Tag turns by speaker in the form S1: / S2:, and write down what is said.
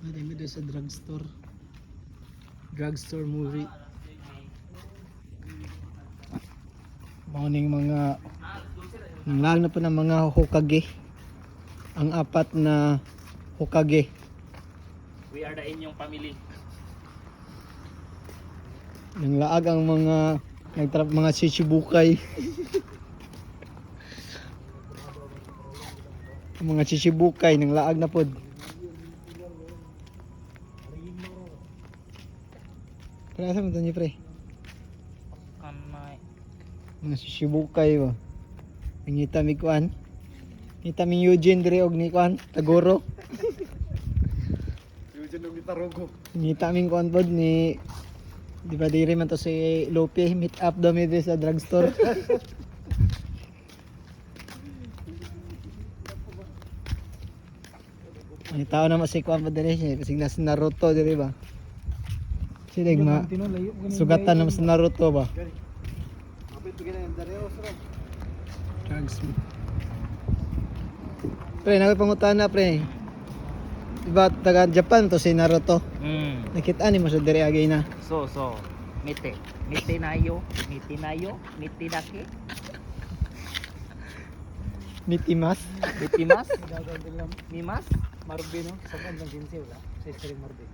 S1: Dami doon sa drugstore. Drugstore movie. Morning mga nanglag na po ng mga Hokage. Ang apat na Hokage.
S2: We are the inyong family.
S1: Nanglaag ang mga Shichibukay. Ang mga Shichibukay nanglaag na pod. Pre, asa mo niyo pre?
S2: Kamay.
S1: Mga Shichibukay ba? Nangita mi kuan. Ngita mi Eugene dire og ni kuan, Tagoro.
S3: Eugene og Tarugo.
S1: Ngita mi kuan pod ni di ba dire man to si Lope meet up daw mi dire sa drugstore. Ang tao na si kuan pa dire siya kasi nasa Naruto dire ba? Sila sugatan naman sa Naruto ba?
S3: Kapit bigyan ng Dareos ra.
S1: Drugs. Pre, nagpangutana pre. Diba taga Japan to si Naruto? Nakita ni mo sa dire agay na.
S2: So, mite. Mite nayo. Mite nayo. Mite dake.
S1: Mitimas.
S2: Mitimas.
S3: Gagawin lang.
S2: Mimas.
S3: Marbe no, sa kan lang din wala. Sa Stream Marbe.